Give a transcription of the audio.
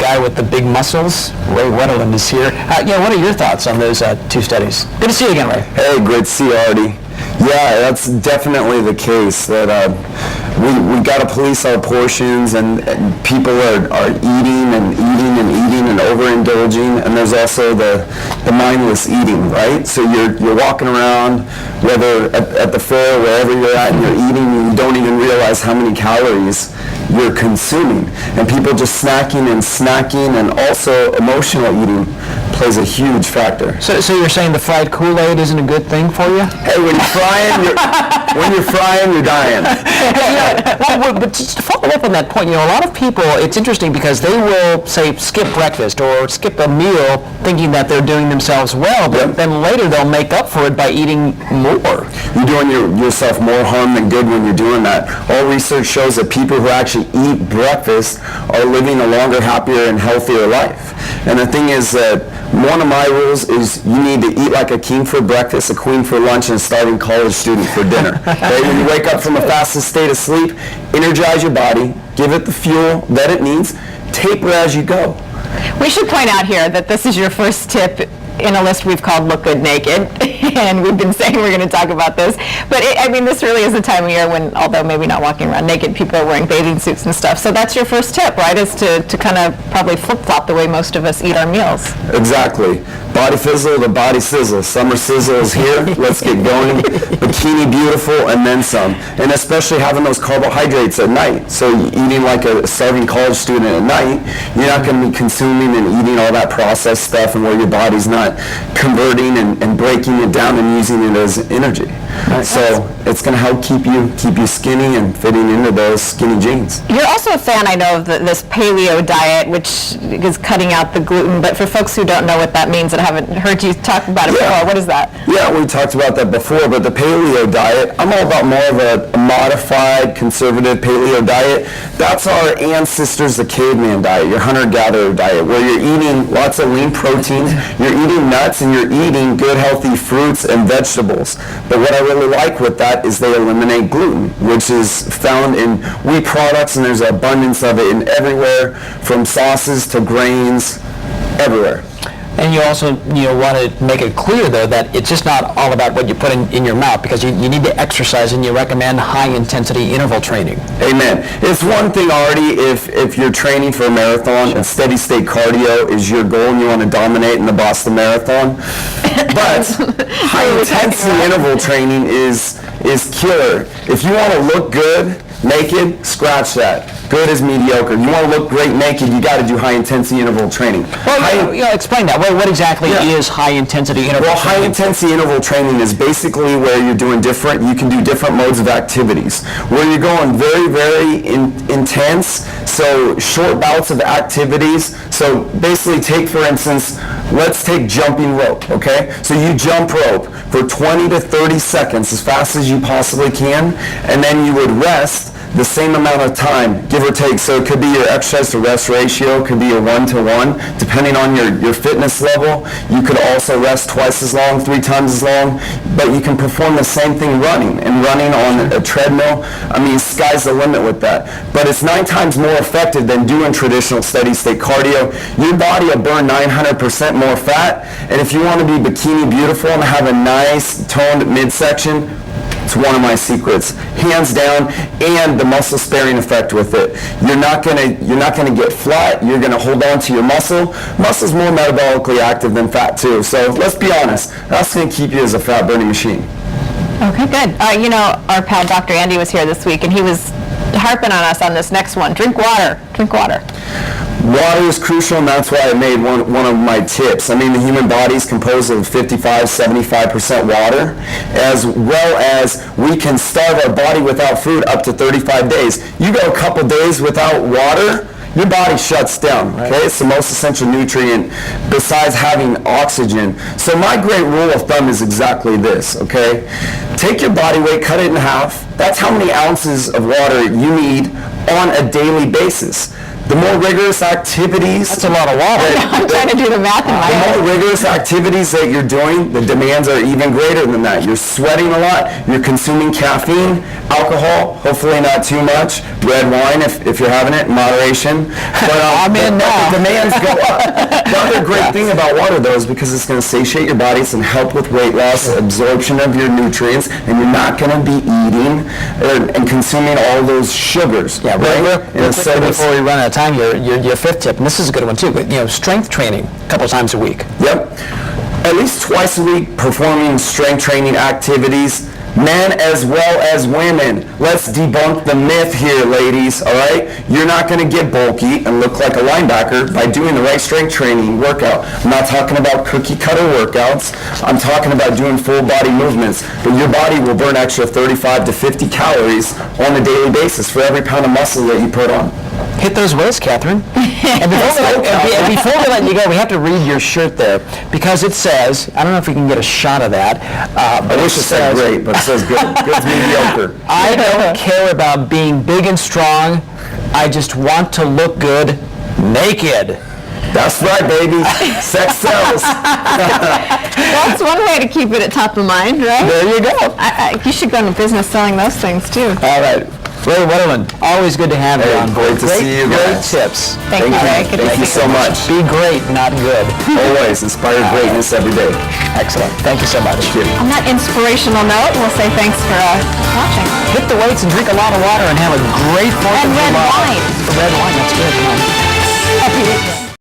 guy with the big muscles. Ray Wetterland is here. What are your thoughts on those two studies? Good to see you again, Ray. Hey, great to see you, Artie. Yeah, that's definitely the case, that we got to police our portions, and people are eating and overindulging, and there's also the mindless eating, right? So you're walking around, whether at the fair, wherever you're at, and you're eating, and you don't even realize how many calories you're consuming. And people just snacking, and also emotional eating plays a huge factor. So you're saying the fried Kool-Aid isn't a good thing for you? Hey, when you're frying, you're dying. But just to follow up on that point, a lot of people, it's interesting because they will, say, skip breakfast or skip a meal thinking that they're doing themselves well, but then later they'll make up for it by eating more. You're doing yourself more harm than good when you're doing that. All research shows that people who actually eat breakfast are living a longer, happier, and healthier life. And the thing is that one of my rules is you need to eat like a king for breakfast, a queen for lunch, and a starving college student for dinner. Okay? When you wake up from a fasted state of sleep, energize your body, give it the fuel that it needs, taper as you go. We should point out here that this is your first tip in a list we've called Look Good Naked, and we've been saying we're going to talk about this. But this really is the time of year when, although maybe not walking around naked, people are wearing bathing suits and stuff. So that's your first tip, right, is to kind of probably flip-flop the way most of us eat our meals. Exactly. Body fizzle to body sizzle. Summer sizzle is here. Let's get going. Bikini beautiful, and then some. And especially having those carbohydrates at night. So eating like a starving college student at night, you're not going to be consuming and eating all that processed stuff, and where your body's not converting and breaking it down and using it as energy. Right. So it's going to help keep you skinny and fitting into those skinny jeans. You're also a fan, I know, of this paleo diet, which is cutting out the gluten. But for folks who don't know what that means and haven't heard you talk about it before, what is that? Yeah, we talked about that before, but the paleo diet, I'm all about more of a modified, conservative paleo diet. That's our ancestors, the caveman diet, your hunter-gatherer diet, where you're eating lots of lean proteins, you're eating nuts, and you're eating good, healthy fruits and vegetables. But what I really like with that is they eliminate gluten, which is found in wheat products, and there's an abundance of it in everywhere, from sauces to grains, everywhere. And you also want to make it clear, though, that it's just not all about what you put in your mouth, because you need to exercise, and you recommend high-intensity interval training. Amen. It's one thing already if you're training for a marathon and steady-state cardio is your goal and you want to dominate in the Boston Marathon. But high-intensity interval training is killer. If you want to look good naked, scratch that. Good is mediocre. You want to look great naked, you got to do high-intensity interval training. Well, explain that. What exactly is high-intensity interval training? Well, high-intensity interval training is basically where you're doing you can do different modes of activities, where you're going very, very intense, so short bouts of activities. So basically for instance, let's take jumping rope, okay? So you jump rope for 20 to 30 seconds, as fast as you possibly can, and then you would rest the same amount of time, give or take. So it could be your exercise to rest ratio, could be your 1-to-1, depending on your fitness level. You could also rest twice as long, 3 times as long, but you can perform the same thing running on a treadmill. I mean, sky's the limit with that. But it's 9 times more effective than doing traditional steady-state cardio. Your body will burn 900% more fat, and if you want to be bikini beautiful and have a nice toned midsection, it's one of my secrets, hands down, and the muscle sparing effect with it. You're not gonna get flat. You're gonna hold on to your muscle. Muscle's more metabolically active than fat too. So let's be honest, that's gonna keep you as a fat burning machine. Okay, good. Our pal Dr. Andy was here this week, and he was harping on us on this next one. Drink water. Drink water. Water is crucial, and that's why I made one of my tips. I mean, the human body is composed of 55-75% water, as well as we can starve our body without food up to 35 days. You go a couple days without water, your body shuts down, okay? Right. It's the most essential nutrient besides having oxygen. So my great rule of thumb is exactly this, okay? Take your body weight, cut it in half. That's how many ounces of water you need on a daily basis. The more rigorous activities... That's a lot of water. I'm trying to do the math in my The head. more rigorous activities that you're doing, the demands are even greater than that. You're sweating a lot, you're consuming caffeine, alcohol, hopefully not too much, red wine if you're having it, in moderation. But I'm in now. the demands go up. The other great thing about water, though, is because it's going to satiate your body, it's going to help with weight loss, absorption of your nutrients, and you're not going to be eating and consuming all those sugars. Yeah, right? real quickly before we run out of time, your fifth tip, and this is a good one too, but strength training a couple times a week. Yep. At least twice a week performing strength training activities, men as well as women. Let's debunk the myth here, ladies, all right? You're not going to get bulky and look like a linebacker by doing the right strength training workout. I'm not talking about cookie cutter workouts. I'm talking about doing full body movements. But your body will burn extra 35 to 50 calories on a daily basis for every pound of muscle that you put on. Hit those weights, Catherine. And before we let you go, we have to read your shirt there because it says, I don't know if we can get a shot of that. I wish it said great, but it says good. Good's mediocre. I don't care about being big and strong. I just want to look good naked. That's right, baby. Sex sells. That's one way to keep it at top of mind, right? There you go. You should go into business selling those things, too. All right. Ray Wetterman, always good to have you Hey, on board. great to see you Great guys. tips. Thank you, Ray. Good to Thank you see so much. Be great, not good. Always inspire greatness every day. Excellent. Thank you so much. On that inspirational note, we'll say thanks for watching. Hit the weights and drink a lot of water and have a great 4th of And red July. wine. Red wine, that's good. Come on. Happy weekend.